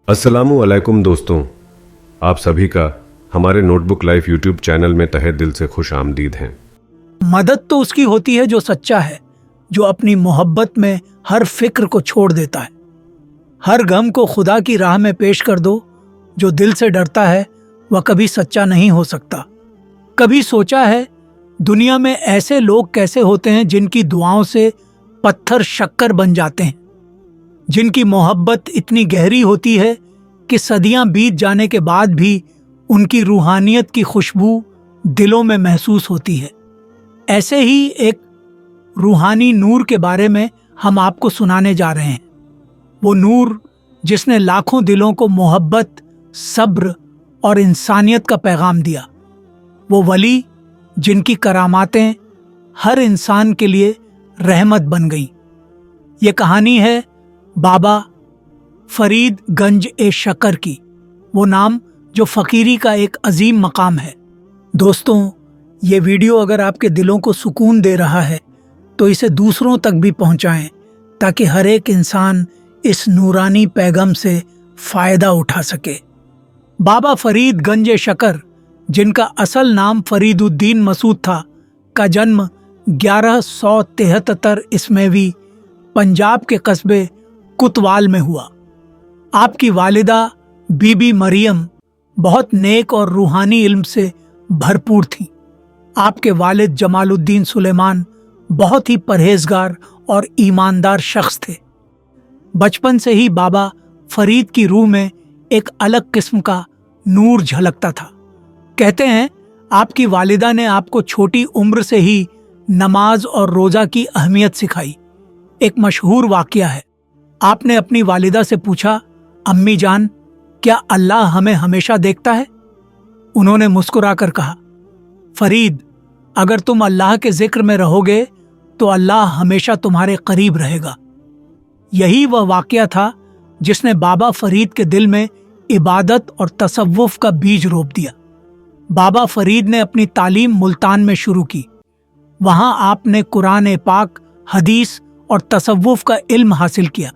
अस्सलामु अलैकुम दोस्तों, आप सभी का हमारे नोटबुक लाइफ यूट्यूब चैनल में तहे दिल से खुश आमदीद हैं। मदद तो उसकी होती है जो सच्चा है, जो अपनी मोहब्बत में हर फिक्र को छोड़ देता है। हर गम को खुदा की राह में पेश कर दो। जो दिल से डरता है वह कभी सच्चा नहीं हो सकता। कभी सोचा है दुनिया में ऐसे लोग कैसे होते हैं जिनकी दुआओं से पत्थर शक्कर बन जाते हैं, जिनकी मोहब्बत इतनी गहरी होती है कि सदियां बीत जाने के बाद भी उनकी रूहानियत की खुशबू दिलों में महसूस होती है। ऐसे ही एक रूहानी नूर के बारे में हम आपको सुनाने जा रहे हैं। वो नूर जिसने लाखों दिलों को मोहब्बत, सब्र और इंसानियत का पैगाम दिया। वो वली जिनकी करामातें हर इंसान के लिए रहमत बन गई। ये कहानी है बाबा फरीद गंज ए शकर की, वो नाम जो फ़कीरी का एक अजीम मकाम है। दोस्तों, ये वीडियो अगर आपके दिलों को सुकून दे रहा है तो इसे दूसरों तक भी पहुंचाएं, ताकि हर एक इंसान इस नूरानी पैगाम से फ़ायदा उठा सके। बाबा फरीद गंज ए शकर, जिनका असल नाम फरीदुद्दीन मसूद था, का जन्म 1173 ईस्वी पंजाब के कस्बे कुतवाल में हुआ। आपकी वालिदा बीबी मरियम बहुत नेक और रूहानी इल्म से भरपूर थीं। आपके वालिद जमालुद्दीन सुलेमान बहुत ही परहेजगार और ईमानदार शख्स थे। बचपन से ही बाबा फरीद की रूह में एक अलग किस्म का नूर झलकता था। कहते हैं आपकी वालिदा ने आपको छोटी उम्र से ही नमाज और रोज़ा की अहमियत सिखाई। एक मशहूर वाक़या है। आपने अपनी वालिदा से पूछा, अम्मी जान, क्या अल्लाह हमें हमेशा देखता है? उन्होंने मुस्कुराकर कहा, फरीद, अगर तुम अल्लाह के जिक्र में रहोगे तो अल्लाह हमेशा तुम्हारे करीब रहेगा। यही वह वाक़या था जिसने बाबा फरीद के दिल में इबादत और तसव्वुफ का बीज रोप दिया। बाबा फरीद ने अपनी तालीम मुल्तान में शुरू की। वहां आपने कुरान पाक, हदीस और तसव्वुफ का इल्म हासिल किया।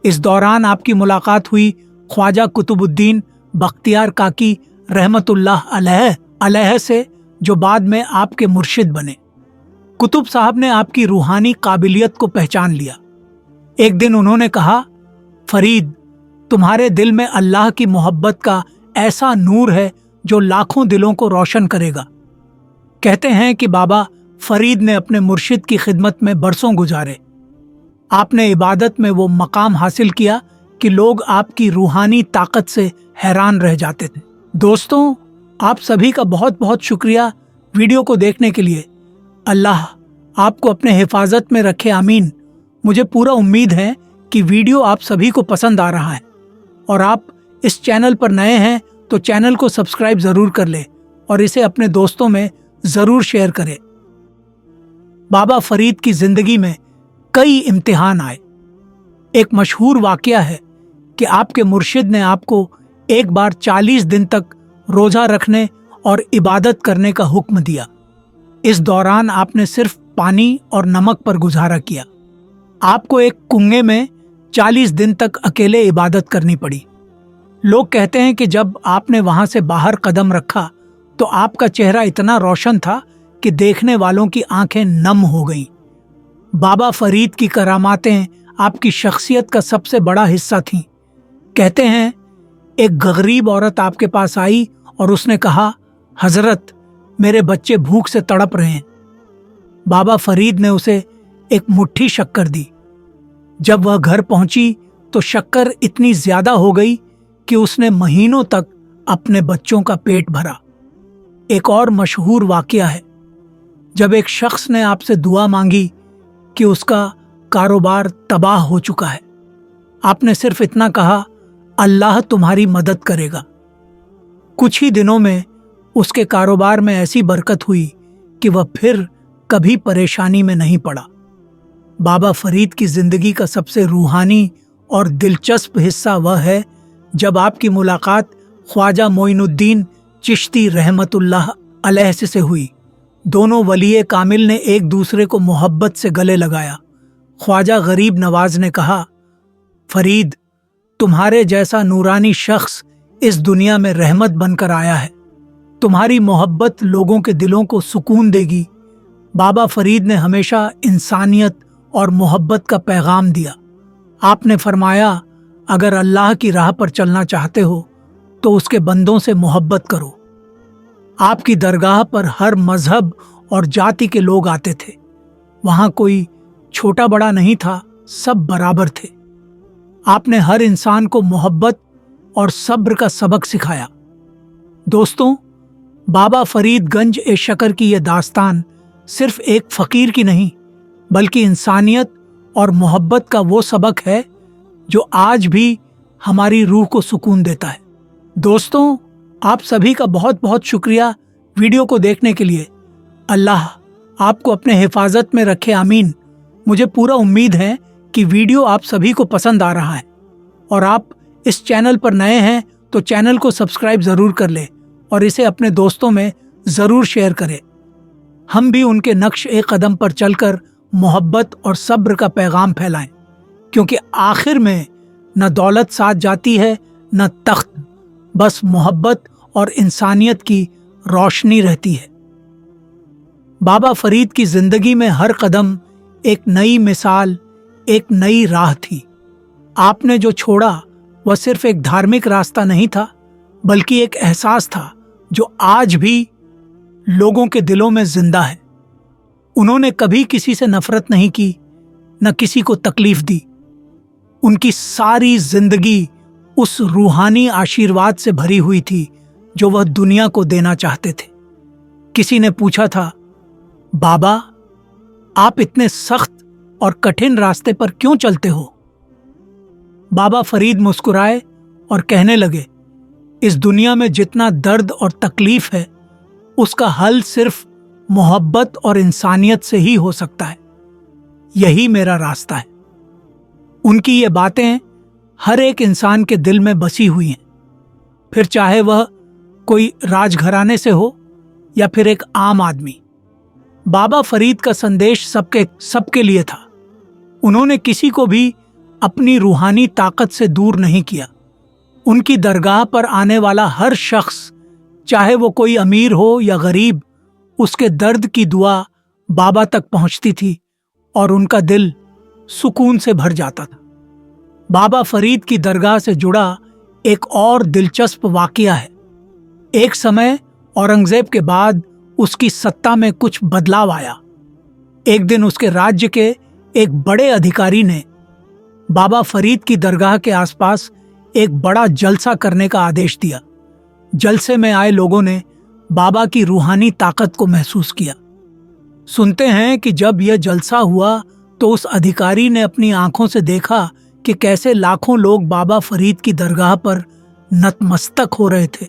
इस दौरान आपकी मुलाकात हुई ख्वाजा कुतुबुद्दीन बख्तियार काकी रहमतुल्लाह अलैह से, जो बाद में आपके मुर्शिद बने। कुतुब साहब ने आपकी रूहानी काबिलियत को पहचान लिया। एक दिन उन्होंने कहा, फरीद, तुम्हारे दिल में अल्लाह की मोहब्बत का ऐसा नूर है जो लाखों दिलों को रोशन करेगा। कहते हैं कि बाबा फरीद ने अपने मुर्शिद की खिदमत में बरसों गुजारे। आपने इबादत में वो मकाम हासिल किया कि लोग आपकी रूहानी ताकत से हैरान रह जाते थे। दोस्तों, आप सभी का बहुत बहुत शुक्रिया वीडियो को देखने के लिए। अल्लाह आपको अपने हिफाजत में रखे, आमीन। मुझे पूरा उम्मीद है कि वीडियो आप सभी को पसंद आ रहा है, और आप इस चैनल पर नए हैं तो चैनल को सब्सक्राइब ज़रूर कर ले और इसे अपने दोस्तों में ज़रूर शेयर करें। बाबा फरीद की ज़िंदगी में कई इम्तिहान आए। एक मशहूर वाक़या है कि आपके मुर्शिद ने आपको एक बार 40 दिन तक रोज़ा रखने और इबादत करने का हुक्म दिया। इस दौरान आपने सिर्फ पानी और नमक पर गुजारा किया। आपको एक कुएं में 40 दिन तक अकेले इबादत करनी पड़ी। लोग कहते हैं कि जब आपने वहां से बाहर कदम रखा तो आपका चेहरा इतना रोशन था कि देखने वालों की आंखें नम हो गईं। बाबा फरीद की करामातें आपकी शख्सियत का सबसे बड़ा हिस्सा थीं। कहते हैं एक गरीब औरत आपके पास आई और उसने कहा, हजरत, मेरे बच्चे भूख से तड़प रहे हैं। बाबा फरीद ने उसे एक मुट्ठी शक्कर दी। जब वह घर पहुंची तो शक्कर इतनी ज्यादा हो गई कि उसने महीनों तक अपने बच्चों का पेट भरा। एक और मशहूर वाक़या है, जब एक शख्स ने आपसे दुआ मांगी कि उसका कारोबार तबाह हो चुका है। आपने सिर्फ इतना कहा, अल्लाह तुम्हारी मदद करेगा। कुछ ही दिनों में उसके कारोबार में ऐसी बरकत हुई कि वह फिर कभी परेशानी में नहीं पड़ा। बाबा फरीद की जिंदगी का सबसे रूहानी और दिलचस्प हिस्सा वह है जब आपकी मुलाकात ख्वाजा मोइनुद्दीन चिश्ती रहमतुल्लाह अलैह से हुई। दोनों वलीए कामिल ने एक दूसरे को मोहब्बत से गले लगाया। ख्वाजा गरीब नवाज ने कहा, फरीद, तुम्हारे जैसा नूरानी शख्स इस दुनिया में रहमत बनकर आया है। तुम्हारी मोहब्बत लोगों के दिलों को सुकून देगी। बाबा फरीद ने हमेशा इंसानियत और मोहब्बत का पैगाम दिया। आपने फरमाया, अगर अल्लाह की राह पर चलना चाहते हो तो उसके बंदों से मोहब्बत करो। आपकी दरगाह पर हर मजहब और जाति के लोग आते थे। वहां कोई छोटा बड़ा नहीं था, सब बराबर थे। आपने हर इंसान को मोहब्बत और सब्र का सबक सिखाया। दोस्तों, बाबा फरीदगंज ए शकर की यह दास्तान सिर्फ एक फकीर की नहीं, बल्कि इंसानियत और मोहब्बत का वो सबक है जो आज भी हमारी रूह को सुकून देता है। दोस्तों, आप सभी का बहुत बहुत शुक्रिया वीडियो को देखने के लिए। अल्लाह आपको अपने हिफाजत में रखे, आमीन। मुझे पूरा उम्मीद है कि वीडियो आप सभी को पसंद आ रहा है और आप इस चैनल पर नए हैं तो चैनल को सब्सक्राइब ज़रूर कर लें और इसे अपने दोस्तों में ज़रूर शेयर करें। हम भी उनके नक्श एक कदम पर चलकर मोहब्बत और सब्र का पैगाम फैलाएं, क्योंकि आखिर में न दौलत साथ जाती है न तख्त, बस मोहब्बत और इंसानियत की रोशनी रहती है। बाबा फरीद की जिंदगी में हर कदम एक नई मिसाल, एक नई राह थी। आपने जो छोड़ा वह सिर्फ एक धार्मिक रास्ता नहीं था, बल्कि एक एहसास था जो आज भी लोगों के दिलों में जिंदा है। उन्होंने कभी किसी से नफरत नहीं की, न किसी को तकलीफ दी। उनकी सारी जिंदगी उस रूहानी आशीर्वाद से भरी हुई थी जो वह दुनिया को देना चाहते थे। किसी ने पूछा था, बाबा आप इतने सख्त और कठिन रास्ते पर क्यों चलते हो? बाबा फरीद मुस्कुराए और कहने लगे, इस दुनिया में जितना दर्द और तकलीफ है उसका हल सिर्फ मोहब्बत और इंसानियत से ही हो सकता है। यही मेरा रास्ता है। उनकी ये बातें हर एक इंसान के दिल में बसी हुई हैं, फिर चाहे वह कोई राजघराने से हो या फिर एक आम आदमी। बाबा फरीद का संदेश सबके लिए था। उन्होंने किसी को भी अपनी रूहानी ताकत से दूर नहीं किया। उनकी दरगाह पर आने वाला हर शख्स, चाहे वो कोई अमीर हो या गरीब, उसके दर्द की दुआ बाबा तक पहुंचती थी और उनका दिल सुकून से भर जाता था। बाबा फरीद की दरगाह से जुड़ा एक और दिलचस्प वाकया है। एक समय औरंगजेब के बाद उसकी सत्ता में कुछ बदलाव आया। एक दिन उसके राज्य के एक बड़े अधिकारी ने बाबा फरीद की दरगाह के आसपास एक बड़ा जलसा करने का आदेश दिया। जलसे में आए लोगों ने बाबा की रूहानी ताकत को महसूस किया। सुनते हैं कि जब यह जलसा हुआ तो उस अधिकारी ने अपनी आंखों से देखा कि कैसे लाखों लोग बाबा फरीद की दरगाह पर नतमस्तक हो रहे थे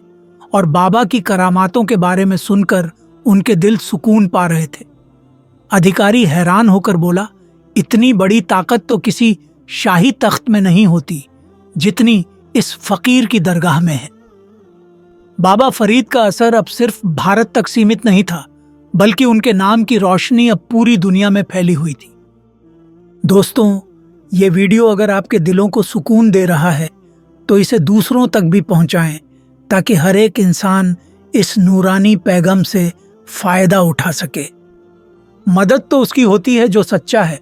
और बाबा की करामातों के बारे में सुनकर उनके दिल सुकून पा रहे थे। अधिकारी हैरान होकर बोला, इतनी बड़ी ताकत तो किसी शाही तख्त में नहीं होती जितनी इस फकीर की दरगाह में है। बाबा फरीद का असर अब सिर्फ भारत तक सीमित नहीं था, बल्कि उनके नाम की रोशनी अब पूरी दुनिया में फैली हुई थी। दोस्तों, ये वीडियो अगर आपके दिलों को सुकून दे रहा है तो इसे दूसरों तक भी पहुंचाएं, ताकि हर एक इंसान इस नूरानी पैगाम से फायदा उठा सके। मदद तो उसकी होती है जो सच्चा है,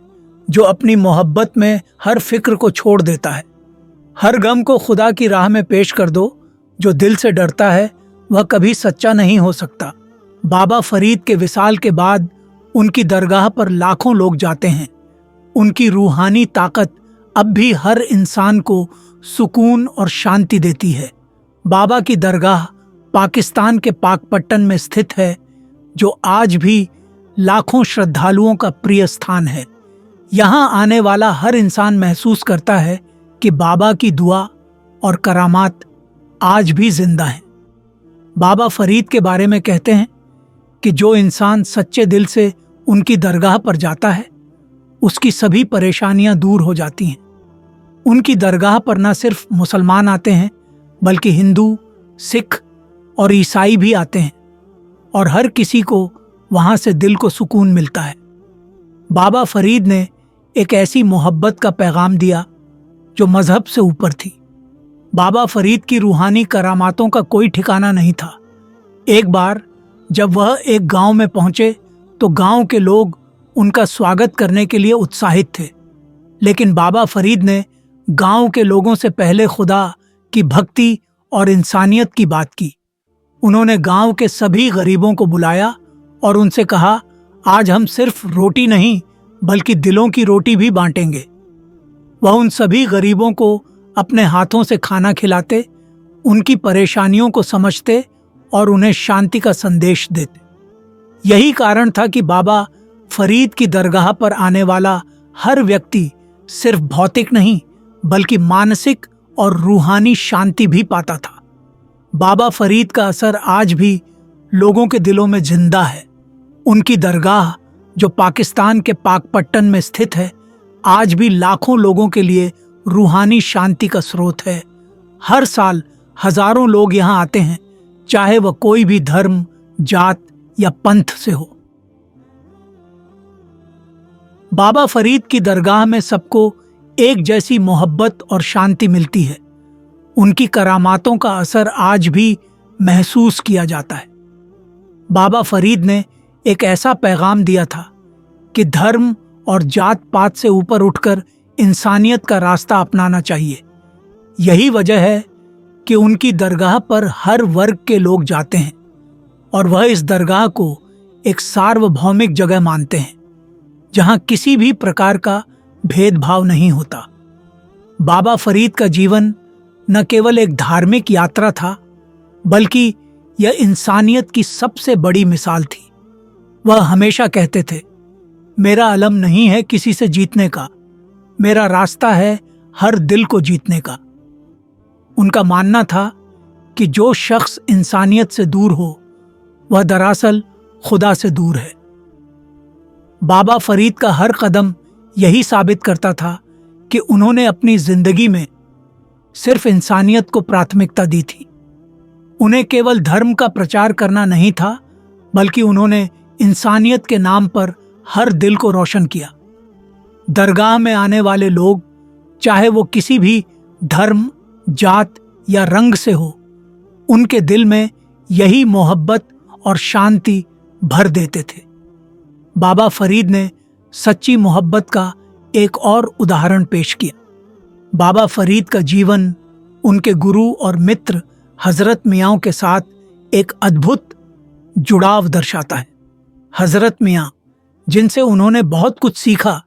जो अपनी मोहब्बत में हर फिक्र को छोड़ देता है। हर गम को खुदा की राह में पेश कर दो। जो दिल से डरता है वह कभी सच्चा नहीं हो सकता। बाबा फरीद के विसाल के बाद उनकी दरगाह पर लाखों लोग जाते हैं। उनकी रूहानी ताकत अब भी हर इंसान को सुकून और शांति देती है। बाबा की दरगाह पाकिस्तान के पाकपट्टन में स्थित है, जो आज भी लाखों श्रद्धालुओं का प्रिय स्थान है। यहाँ आने वाला हर इंसान महसूस करता है कि बाबा की दुआ और करामात आज भी जिंदा हैं। बाबा फरीद के बारे में कहते हैं कि जो इंसान सच्चे दिल से उनकी दरगाह पर जाता है उसकी सभी परेशानियां दूर हो जाती हैं। उनकी दरगाह पर न सिर्फ मुसलमान आते हैं, बल्कि हिंदू, सिख और ईसाई भी आते हैं और हर किसी को वहां से दिल को सुकून मिलता है। बाबा फरीद ने एक ऐसी मोहब्बत का पैगाम दिया जो मजहब से ऊपर थी। बाबा फरीद की रूहानी करामातों का कोई ठिकाना नहीं था। एक बार जब वह एक गांव में पहुंचे तो गांव के लोग उनका स्वागत करने के लिए उत्साहित थे, लेकिन बाबा फरीद ने गांव के लोगों से पहले खुदा की भक्ति और इंसानियत की बात की। उन्होंने गांव के सभी गरीबों को बुलाया और उनसे कहा, आज हम सिर्फ रोटी नहीं बल्कि दिलों की रोटी भी बांटेंगे। वह उन सभी गरीबों को अपने हाथों से खाना खिलाते, उनकी परेशानियों को समझते और उन्हें शांति का संदेश देते। यही कारण था कि बाबा फरीद की दरगाह पर आने वाला हर व्यक्ति सिर्फ भौतिक नहीं बल्कि मानसिक और रूहानी शांति भी पाता था। बाबा फरीद का असर आज भी लोगों के दिलों में जिंदा है। उनकी दरगाह जो पाकिस्तान के पाकपट्टन में स्थित है, आज भी लाखों लोगों के लिए रूहानी शांति का स्रोत है। हर साल हजारों लोग यहाँ आते हैं, चाहे वह कोई भी धर्म, जात या पंथ से हो। बाबा फरीद की दरगाह में सबको एक जैसी मोहब्बत और शांति मिलती है। उनकी करामातों का असर आज भी महसूस किया जाता है। बाबा फरीद ने एक ऐसा पैगाम दिया था कि धर्म और जात पात से ऊपर उठकर इंसानियत का रास्ता अपनाना चाहिए। यही वजह है कि उनकी दरगाह पर हर वर्ग के लोग जाते हैं और वह इस दरगाह को एक सार्वभौमिक जगह मानते हैं जहां किसी भी प्रकार का भेदभाव नहीं होता। बाबा फरीद का जीवन न केवल एक धार्मिक यात्रा था बल्कि यह इंसानियत की सबसे बड़ी मिसाल थी। वह हमेशा कहते थे, मेरा अलम नहीं है किसी से जीतने का, मेरा रास्ता है हर दिल को जीतने का। उनका मानना था कि जो शख्स इंसानियत से दूर हो वह दरअसल खुदा से दूर है। बाबा फरीद का हर कदम यही साबित करता था कि उन्होंने अपनी जिंदगी में सिर्फ इंसानियत को प्राथमिकता दी थी। उन्हें केवल धर्म का प्रचार करना नहीं था बल्कि उन्होंने इंसानियत के नाम पर हर दिल को रोशन किया। दरगाह में आने वाले लोग, चाहे वो किसी भी धर्म, जात या रंग से हो, उनके दिल में यही मोहब्बत और शांति भर देते थे। बाबा फरीद ने सच्ची मोहब्बत का एक और उदाहरण पेश किया। बाबा फरीद का जीवन उनके गुरु और मित्र हजरत मियाँ के साथ एक अद्भुत जुड़ाव दर्शाता है। हजरत मियाँ, जिनसे उन्होंने बहुत कुछ सीखा,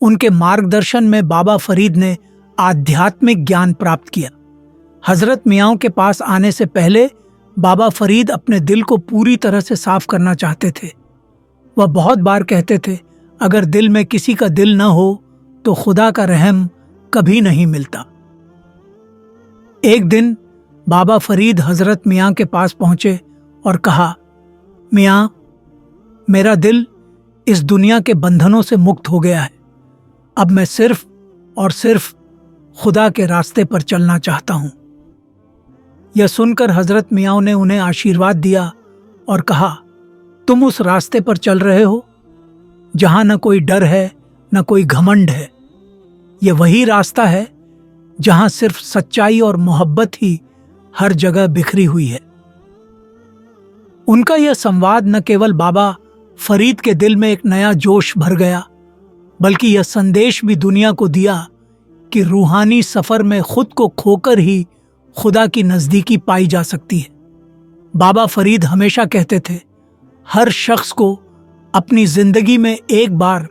उनके मार्गदर्शन में बाबा फरीद ने आध्यात्मिक ज्ञान प्राप्त किया। हजरत मियाँ के पास आने से पहले बाबा फरीद अपने दिल को पूरी तरह से साफ करना चाहते थे। वह बहुत बार कहते थे, अगर दिल में किसी का दिल न हो तो खुदा का रहम कभी नहीं मिलता। एक दिन बाबा फरीद हजरत मियाँ के पास पहुंचे और कहा, मियाँ, मेरा दिल इस दुनिया के बंधनों से मुक्त हो गया है। अब मैं सिर्फ और सिर्फ खुदा के रास्ते पर चलना चाहता हूं। यह सुनकर हजरत मियाँ ने उन्हें आशीर्वाद दिया और कहा, तुम उस रास्ते पर चल रहे हो जहां न कोई डर है न कोई घमंड है। यह वही रास्ता है जहां सिर्फ सच्चाई और मोहब्बत ही हर जगह बिखरी हुई है। उनका यह संवाद न केवल बाबा फरीद के दिल में एक नया जोश भर गया, बल्कि यह संदेश भी दुनिया को दिया कि रूहानी सफर में खुद को खोकर ही खुदा की नजदीकी पाई जा सकती है। बाबा फरीद हमेशा कहते थे, हर शख्स को अपनी जिंदगी में एक बार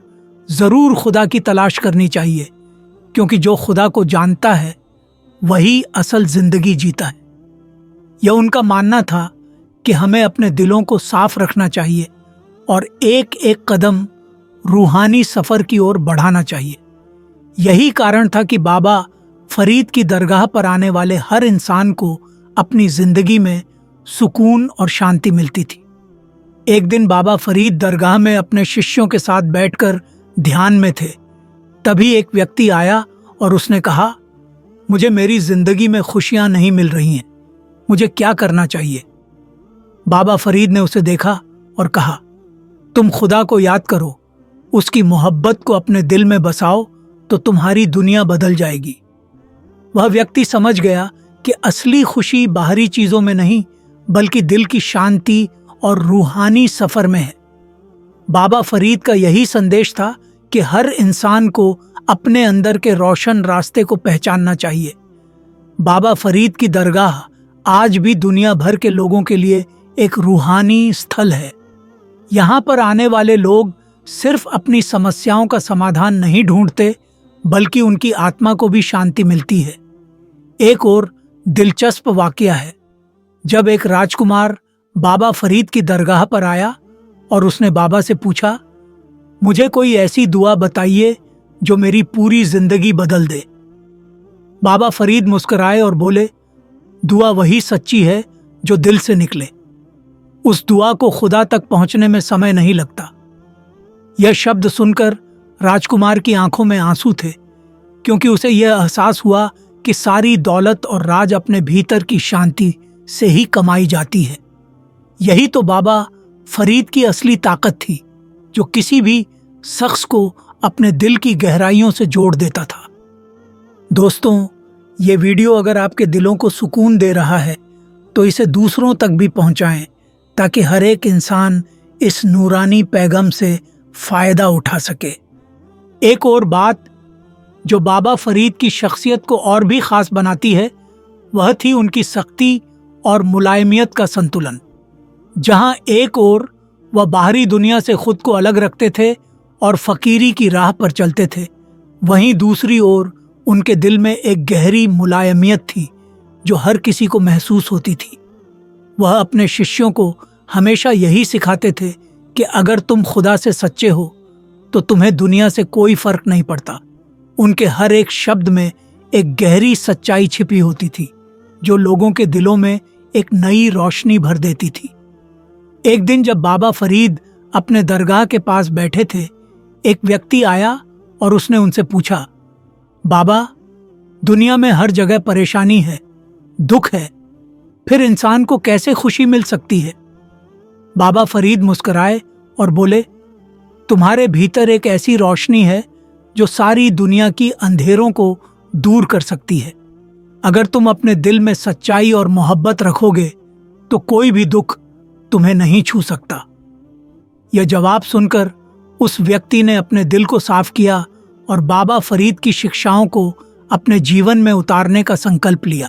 जरूर खुदा की तलाश करनी चाहिए, क्योंकि जो खुदा को जानता है वही असल जिंदगी जीता है। यह उनका मानना था कि हमें अपने दिलों को साफ रखना चाहिए और एक एक कदम रूहानी सफर की ओर बढ़ाना चाहिए। यही कारण था कि बाबा फरीद की दरगाह पर आने वाले हर इंसान को अपनी जिंदगी में सुकून और शांति मिलती थी। एक दिन बाबा फरीद दरगाह में अपने शिष्यों के साथ बैठकर ध्यान में थे। तभी एक व्यक्ति आया और उसने कहा, मुझे मेरी जिंदगी में खुशियां नहीं मिल रही हैं, मुझे क्या करना चाहिए? बाबा फरीद ने उसे देखा और कहा, तुम खुदा को याद करो, उसकी मोहब्बत को अपने दिल में बसाओ तो तुम्हारी दुनिया बदल जाएगी। वह व्यक्ति समझ गया कि असली खुशी बाहरी चीजों में नहीं बल्कि दिल की शांति और रूहानी सफर में है। बाबा फरीद का यही संदेश था कि हर इंसान को अपने अंदर के रोशन रास्ते को पहचानना चाहिए। बाबा फरीद की दरगाह आज भी दुनिया भर के लोगों के लिए एक रूहानी स्थल है। यहाँ पर आने वाले लोग सिर्फ अपनी समस्याओं का समाधान नहीं ढूंढते बल्कि उनकी आत्मा को भी शांति मिलती है। एक और दिलचस्प वाकया है, जब एक राजकुमार बाबा फरीद की दरगाह पर आया और उसने बाबा से पूछा, मुझे कोई ऐसी दुआ बताइए जो मेरी पूरी जिंदगी बदल दे। बाबा फरीद मुस्कुराए और बोले, दुआ वही सच्ची है जो दिल से निकले। उस दुआ को खुदा तक पहुंचने में समय नहीं लगता। यह शब्द सुनकर राजकुमार की आंखों में आंसू थे, क्योंकि उसे यह एहसास हुआ कि सारी दौलत और राज अपने भीतर की शांति से ही कमाई जाती है। यही तो बाबा फरीद की असली ताकत थी, जो किसी भी शख्स को अपने दिल की गहराइयों से जोड़ देता था। दोस्तों, ये वीडियो अगर आपके दिलों को सुकून दे रहा है तो इसे दूसरों तक भी पहुंचाएं, ताकि हर एक इंसान इस नूरानी पैगाम से फायदा उठा सके। एक और बात जो बाबा फरीद की शख्सियत को और भी खास बनाती है, वह थी उनकी सख्ती और मुलायमियत का संतुलन। जहां एक ओर वह बाहरी दुनिया से खुद को अलग रखते थे और फकीरी की राह पर चलते थे, वहीं दूसरी ओर उनके दिल में एक गहरी मुलायमियत थी जो हर किसी को महसूस होती थी। वह अपने शिष्यों को हमेशा यही सिखाते थे कि अगर तुम खुदा से सच्चे हो तो तुम्हें दुनिया से कोई फर्क नहीं पड़ता। उनके हर एक शब्द में एक गहरी सच्चाई छिपी होती थी जो लोगों के दिलों में एक नई रोशनी भर देती थी। एक दिन जब बाबा फरीद अपने दरगाह के पास बैठे थे, एक व्यक्ति आया और उसने उनसे पूछा, बाबा, दुनिया में हर जगह परेशानी है, दुख है, फिर इंसान को कैसे खुशी मिल सकती है? बाबा फरीद मुस्कुराए और बोले, तुम्हारे भीतर एक ऐसी रोशनी है जो सारी दुनिया की अंधेरों को दूर कर सकती है। अगर तुम अपने दिल में सच्चाई और मोहब्बत रखोगे तो कोई भी दुख तुम्हें नहीं छू सकता। यह जवाब सुनकर उस व्यक्ति ने अपने दिल को साफ किया और बाबा फरीद की शिक्षाओं को अपने जीवन में उतारने का संकल्प लिया।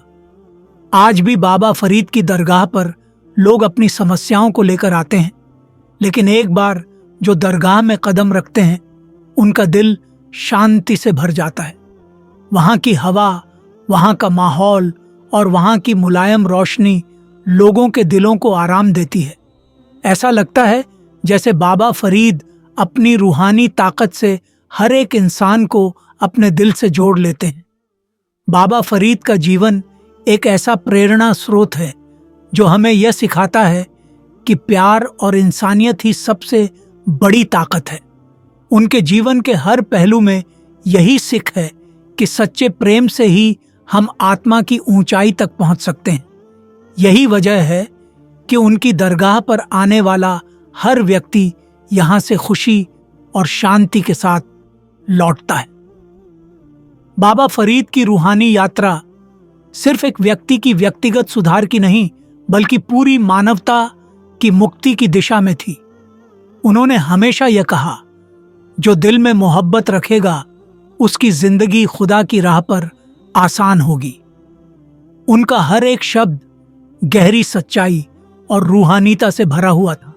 आज भी बाबा फरीद की दरगाह पर लोग अपनी समस्याओं को लेकर आते हैं, लेकिन एक बार जो दरगाह में कदम रखते हैं, उनका दिल शांति से भर जाता है। वहाँ की हवा, वहाँ का माहौल और वहाँ की मुलायम रोशनी लोगों के दिलों को आराम देती है। ऐसा लगता है जैसे बाबा फरीद अपनी रूहानी ताकत से हर एक इंसान को अपने दिल से जोड़ लेते हैं। बाबा फरीद का जीवन एक ऐसा प्रेरणा स्रोत है जो हमें यह सिखाता है कि प्यार और इंसानियत ही सबसे बड़ी ताकत है। उनके जीवन के हर पहलू में यही सीख है कि सच्चे प्रेम से ही हम आत्मा की ऊंचाई तक पहुंच सकते हैं। यही वजह है कि उनकी दरगाह पर आने वाला हर व्यक्ति यहां से खुशी और शांति के साथ लौटता है। बाबा फरीद की रूहानी यात्रा सिर्फ एक व्यक्ति की व्यक्तिगत सुधार की नहीं, बल्कि पूरी मानवता की मुक्ति की दिशा में थी। उन्होंने हमेशा यह कहा, जो दिल में मोहब्बत रखेगा उसकी जिंदगी खुदा की राह पर आसान होगी। उनका हर एक शब्द गहरी सच्चाई और रूहानीता से भरा हुआ था।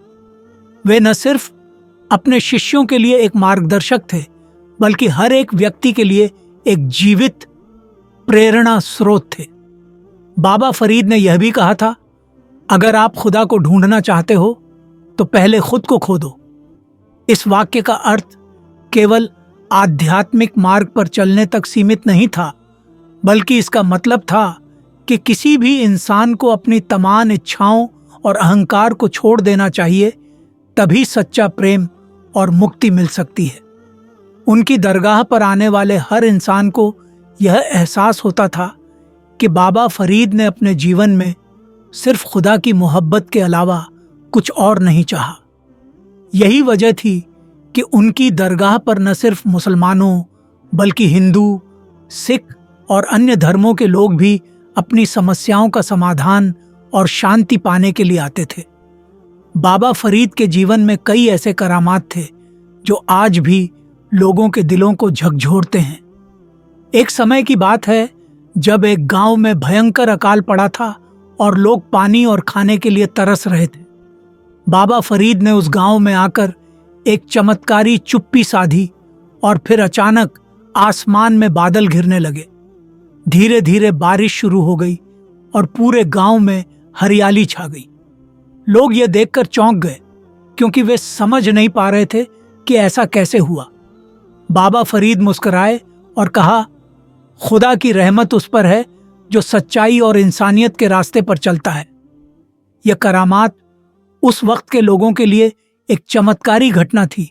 वे न सिर्फ अपने शिष्यों के लिए एक मार्गदर्शक थे, बल्कि हर एक व्यक्ति के लिए एक जीवित प्रेरणा स्रोत थे। बाबा फरीद ने यह भी कहा था, अगर आप खुदा को ढूंढना चाहते हो तो पहले खुद को खोदो। इस वाक्य का अर्थ केवल आध्यात्मिक मार्ग पर चलने तक सीमित नहीं था, बल्कि इसका मतलब था कि किसी भी इंसान को अपनी तमाम इच्छाओं और अहंकार को छोड़ देना चाहिए, तभी सच्चा प्रेम और मुक्ति मिल सकती है। उनकी दरगाह पर आने वाले हर इंसान को यह एहसास होता था कि बाबा फरीद ने अपने जीवन में सिर्फ खुदा की मोहब्बत के अलावा कुछ और नहीं चाहा। यही वजह थी कि उनकी दरगाह पर न सिर्फ मुसलमानों बल्कि हिंदू, सिख और अन्य धर्मों के लोग भी अपनी समस्याओं का समाधान और शांति पाने के लिए आते थे। बाबा फरीद के जीवन में कई ऐसे करामात थे जो आज भी लोगों के दिलों को झकझोरते हैं। एक समय की बात है जब एक गांव में भयंकर अकाल पड़ा था और लोग पानी और खाने के लिए तरस रहे थे। बाबा फरीद ने उस गांव में आकर एक चमत्कारी चुप्पी साधी और फिर अचानक आसमान में बादल घिरने लगे। धीरे धीरे बारिश शुरू हो गई और पूरे गांव में हरियाली छा गई। लोग ये देखकर चौंक गए क्योंकि वे समझ नहीं पा रहे थे कि ऐसा कैसे हुआ। बाबा फरीद मुस्कुराए और कहा, खुदा की रहमत उस पर है जो सच्चाई और इंसानियत के रास्ते पर चलता है। यह करामात उस वक्त के लोगों के लिए एक चमत्कारी घटना थी,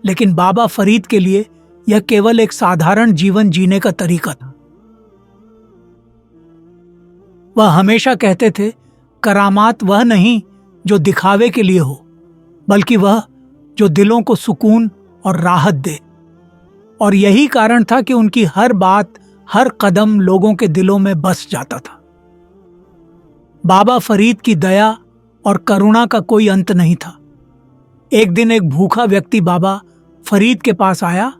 लेकिन बाबा फरीद के लिए यह केवल एक साधारण जीवन जीने का तरीका था। वह हमेशा कहते थे, करामात वह नहीं जो दिखावे के लिए हो, बल्कि वह जो दिलों को सुकून और राहत दे। और यही कारण था कि उनकी हर बात, हर कदम लोगों के दिलों में बस जाता था। बाबा फरीद की दया और करुणा का कोई अंत नहीं था। एक दिन एक भूखा व्यक्ति बाबा फरीद के पास आया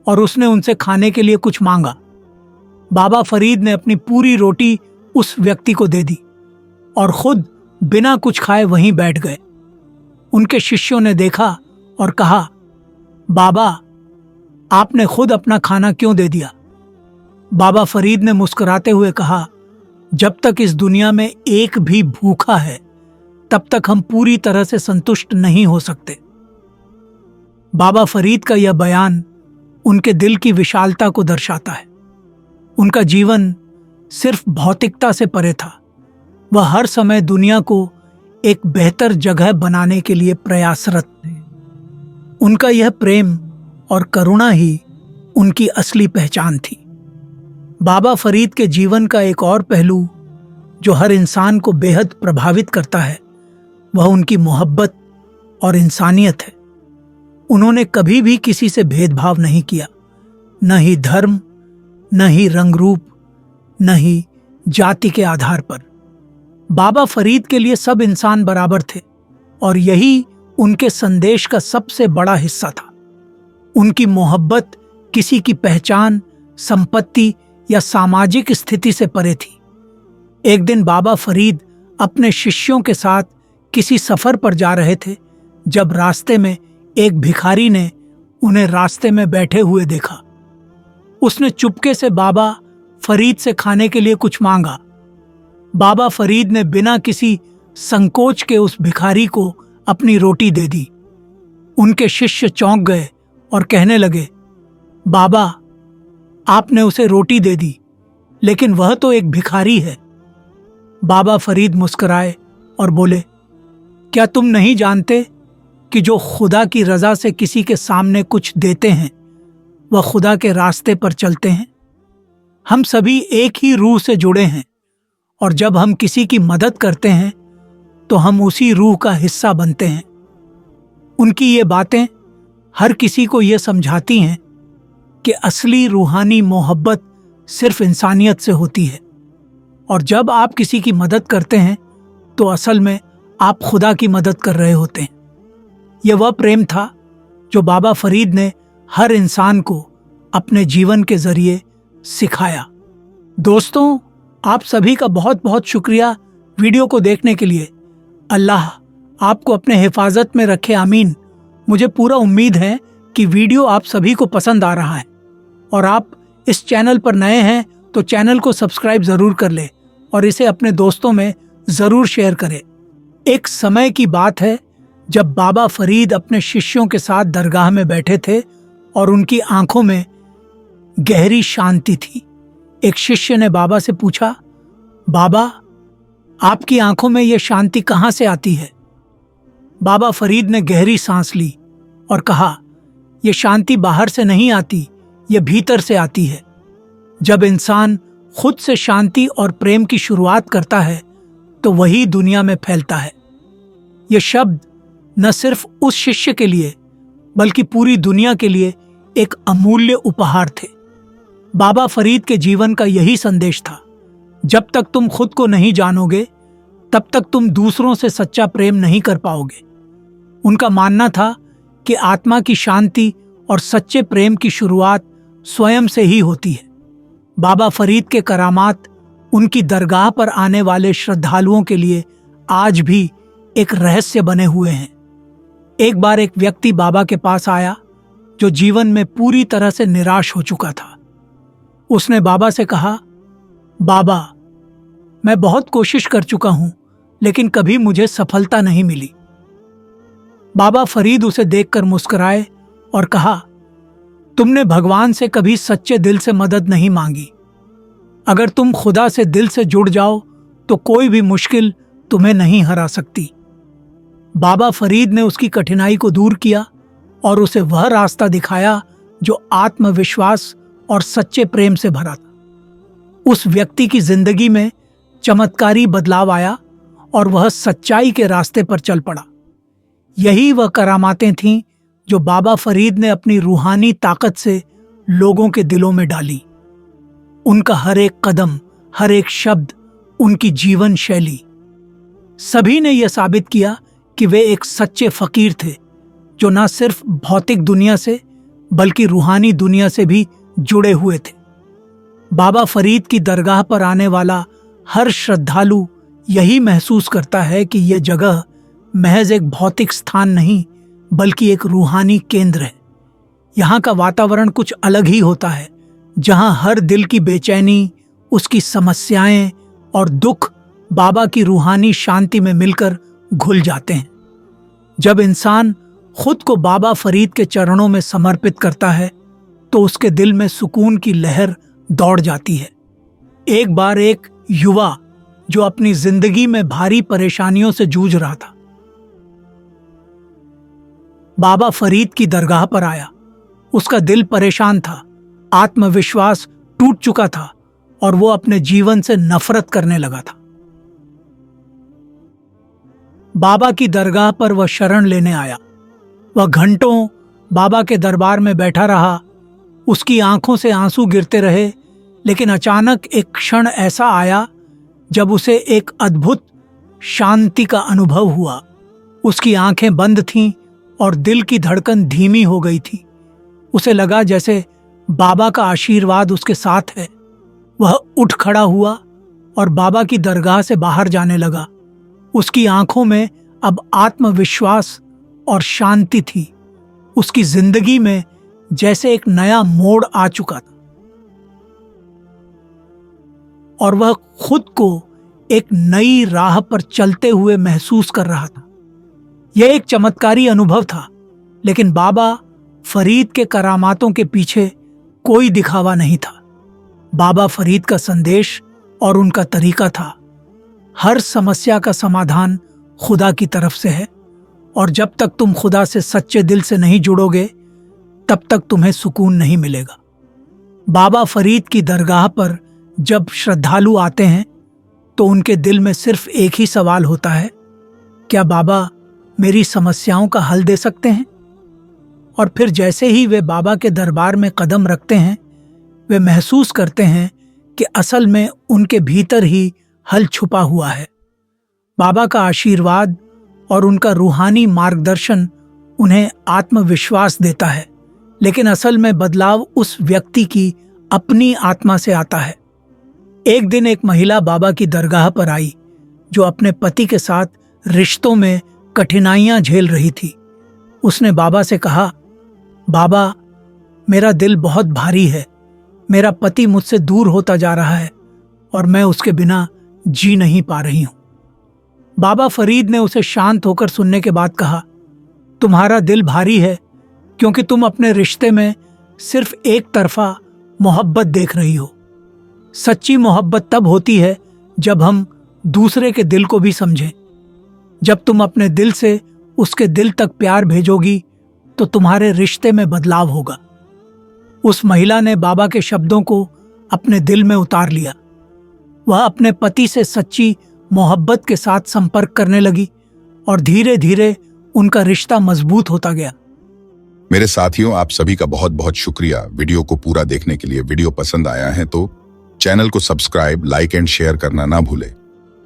और उसने उनसे खाने के लिए कुछ मांगा। बाबा फरीद ने अपनी पूरी रोटी उस व्यक्ति को दे दी और खुद बिना कुछ खाए वहीं बैठ गए। उनके शिष्यों ने देखा और कहा, बाबा, आपने खुद अपना खाना क्यों दे दिया? बाबा फरीद ने मुस्कुराते हुए कहा, जब तक इस दुनिया में एक भी भूखा है तब तक हम पूरी तरह से संतुष्ट नहीं हो सकते। बाबा फरीद का यह बयान उनके दिल की विशालता को दर्शाता है। उनका जीवन सिर्फ भौतिकता से परे था। वह हर समय दुनिया को एक बेहतर जगह बनाने के लिए प्रयासरत थे। उनका यह प्रेम और करुणा ही उनकी असली पहचान थी। बाबा फरीद के जीवन का एक और पहलू जो हर इंसान को बेहद प्रभावित करता है, वह उनकी मोहब्बत और इंसानियत है। उन्होंने कभी भी किसी से भेदभाव नहीं किया, न ही धर्म, न ही रंग रूप, न ही जाति के आधार पर। बाबा फरीद के लिए सब इंसान बराबर थे और यही उनके संदेश का सबसे बड़ा हिस्सा था। उनकी मोहब्बत किसी की पहचान, संपत्ति या सामाजिक स्थिति से परे थी। एक दिन बाबा फरीद अपने शिष्यों के साथ किसी सफर पर जा रहे थे जब रास्ते में एक भिखारी ने उन्हें रास्ते में बैठे हुए देखा। उसने चुपके से बाबा फरीद से खाने के लिए कुछ मांगा। बाबा फरीद ने बिना किसी संकोच के उस भिखारी को अपनी रोटी दे दी। उनके शिष्य चौंक गए और कहने लगे, बाबा, आपने उसे रोटी दे दी, लेकिन वह तो एक भिखारी है। बाबा फरीद मुस्कुराए और बोले, क्या तुम नहीं जानते कि जो खुदा की रजा से किसी के सामने कुछ देते हैं वह खुदा के रास्ते पर चलते हैं? हम सभी एक ही रूह से जुड़े हैं और जब हम किसी की मदद करते हैं तो हम उसी रूह का हिस्सा बनते हैं। उनकी ये बातें हर किसी को ये समझाती हैं कि असली रूहानी मोहब्बत सिर्फ इंसानियत से होती है और जब आप किसी की मदद करते हैं तो असल में आप खुदा की मदद कर रहे होते हैं। यह वह प्रेम था जो बाबा फरीद ने हर इंसान को अपने जीवन के जरिए सिखाया। दोस्तों, आप सभी का बहुत बहुत शुक्रिया वीडियो को देखने के लिए। अल्लाह आपको अपने हिफाजत में रखे, आमीन। मुझे पूरा उम्मीद है कि वीडियो आप सभी को पसंद आ रहा है और आप इस चैनल पर नए हैं तो चैनल को सब्सक्राइब ज़रूर कर लें और इसे अपने दोस्तों में ज़रूर शेयर करें। एक समय की बात है जब बाबा फरीद अपने शिष्यों के साथ दरगाह में बैठे थे और उनकी आंखों में गहरी शांति थी। एक शिष्य ने बाबा से पूछा, बाबा, आपकी आंखों में यह शांति कहाँ से आती है? बाबा फरीद ने गहरी सांस ली और कहा, यह शांति बाहर से नहीं आती, यह भीतर से आती है। जब इंसान खुद से शांति और प्रेम की शुरुआत करता है तो वही दुनिया में फैलता है। यह शब्द न सिर्फ उस शिष्य के लिए बल्कि पूरी दुनिया के लिए एक अमूल्य उपहार थे। बाबा फरीद के जीवन का यही संदेश था, जब तक तुम खुद को नहीं जानोगे तब तक तुम दूसरों से सच्चा प्रेम नहीं कर पाओगे। उनका मानना था कि आत्मा की शांति और सच्चे प्रेम की शुरुआत स्वयं से ही होती है। बाबा फरीद के करामात उनकी दरगाह पर आने वाले श्रद्धालुओं के लिए आज भी एक रहस्य बने हुए हैं। एक बार एक व्यक्ति बाबा के पास आया जो जीवन में पूरी तरह से निराश हो चुका था। उसने बाबा से कहा, बाबा, मैं बहुत कोशिश कर चुका हूं लेकिन कभी मुझे सफलता नहीं मिली। बाबा फरीद उसे देखकर मुस्कुराए और कहा, तुमने भगवान से कभी सच्चे दिल से मदद नहीं मांगी। अगर तुम खुदा से दिल से जुड़ जाओ तो कोई भी मुश्किल तुम्हें नहीं हरा सकती। बाबा फरीद ने उसकी कठिनाई को दूर किया और उसे वह रास्ता दिखाया जो आत्मविश्वास और सच्चे प्रेम से भरा था। उस व्यक्ति की जिंदगी में चमत्कारी बदलाव आया और वह सच्चाई के रास्ते पर चल पड़ा। यही वह करामातें थीं जो बाबा फरीद ने अपनी रूहानी ताकत से लोगों के दिलों में डाली। उनका हर एक कदम, हर एक शब्द, उनकी जीवन शैली, सभी ने यह साबित किया कि वे एक सच्चे फकीर थे जो न सिर्फ भौतिक दुनिया से बल्कि रूहानी दुनिया से भी जुड़े हुए थे। बाबा फरीद की दरगाह पर आने वाला हर श्रद्धालु यही महसूस करता है कि यह जगह महज एक भौतिक स्थान नहीं बल्कि एक रूहानी केंद्र है। यहाँ का वातावरण कुछ अलग ही होता है, जहाँ हर दिल की बेचैनी, उसकी समस्याएं और दुख बाबा की रूहानी शांति में मिलकर घुल जाते हैं। जब इंसान खुद को बाबा फरीद के चरणों में समर्पित करता है तो उसके दिल में सुकून की लहर दौड़ जाती है। एक बार एक युवा जो अपनी जिंदगी में भारी परेशानियों से जूझ रहा था, बाबा फरीद की दरगाह पर आया। उसका दिल परेशान था, आत्मविश्वास टूट चुका था और वो अपने जीवन से नफरत करने लगा था। बाबा की दरगाह पर वह शरण लेने आया। वह घंटों बाबा के दरबार में बैठा रहा। उसकी आंखों से आंसू गिरते रहे, लेकिन अचानक एक क्षण ऐसा आया जब उसे एक अद्भुत शांति का अनुभव हुआ। उसकी आंखें बंद थीं और दिल की धड़कन धीमी हो गई थी। उसे लगा जैसे बाबा का आशीर्वाद उसके साथ है। वह उठ खड़ा हुआ और बाबा की दरगाह से बाहर जाने लगा। उसकी आंखों में अब आत्मविश्वास और शांति थी। उसकी जिंदगी में जैसे एक नया मोड़ आ चुका था और वह खुद को एक नई राह पर चलते हुए महसूस कर रहा था। यह एक चमत्कारी अनुभव था, लेकिन बाबा फरीद के करामातों के पीछे कोई दिखावा नहीं था। बाबा फरीद का संदेश और उनका तरीका था, हर समस्या का समाधान खुदा की तरफ से है और जब तक तुम खुदा से सच्चे दिल से नहीं जुड़ोगे तब तक तुम्हें सुकून नहीं मिलेगा। बाबा फरीद की दरगाह पर जब श्रद्धालु आते हैं तो उनके दिल में सिर्फ एक ही सवाल होता है, क्या बाबा मेरी समस्याओं का हल दे सकते हैं? और फिर जैसे ही वे बाबा के दरबार में कदम रखते हैं, वे महसूस करते हैं कि असल में उनके भीतर ही हल छुपा हुआ है। बाबा का आशीर्वाद और उनका रूहानी मार्गदर्शन उन्हें आत्मविश्वास देता है, लेकिन असल में बदलाव उस व्यक्ति की अपनी आत्मा से आता है। एक दिन एक महिला बाबा की दरगाह पर आई जो अपने पति के साथ रिश्तों में कठिनाइयां झेल रही थी। उसने बाबा से कहा, बाबा, मेरा दिल बहुत भारी है। मेरा पति मुझसे दूर होता जा रहा है और मैं उसके बिना जी नहीं पा रही हूं। बाबा फरीद ने उसे शांत होकर सुनने के बाद कहा, तुम्हारा दिल भारी है क्योंकि तुम अपने रिश्ते में सिर्फ एक तरफा मोहब्बत देख रही हो। सच्ची मोहब्बत तब होती है जब हम दूसरे के दिल को भी समझें। जब तुम अपने दिल से उसके दिल तक प्यार भेजोगी तो तुम्हारे रिश्ते में बदलाव होगा। उस महिला ने बाबा के शब्दों को अपने दिल में उतार लिया। वह अपने पति से सच्ची मोहब्बत के साथ संपर्क करने लगी और धीरे धीरे उनका रिश्ता मजबूत होता गया। मेरे साथियों, आप सभी का बहुत बहुत शुक्रिया वीडियो को पूरा देखने के लिए। वीडियो पसंद आया है तो चैनल को सब्सक्राइब, लाइक एंड शेयर करना ना भूलें।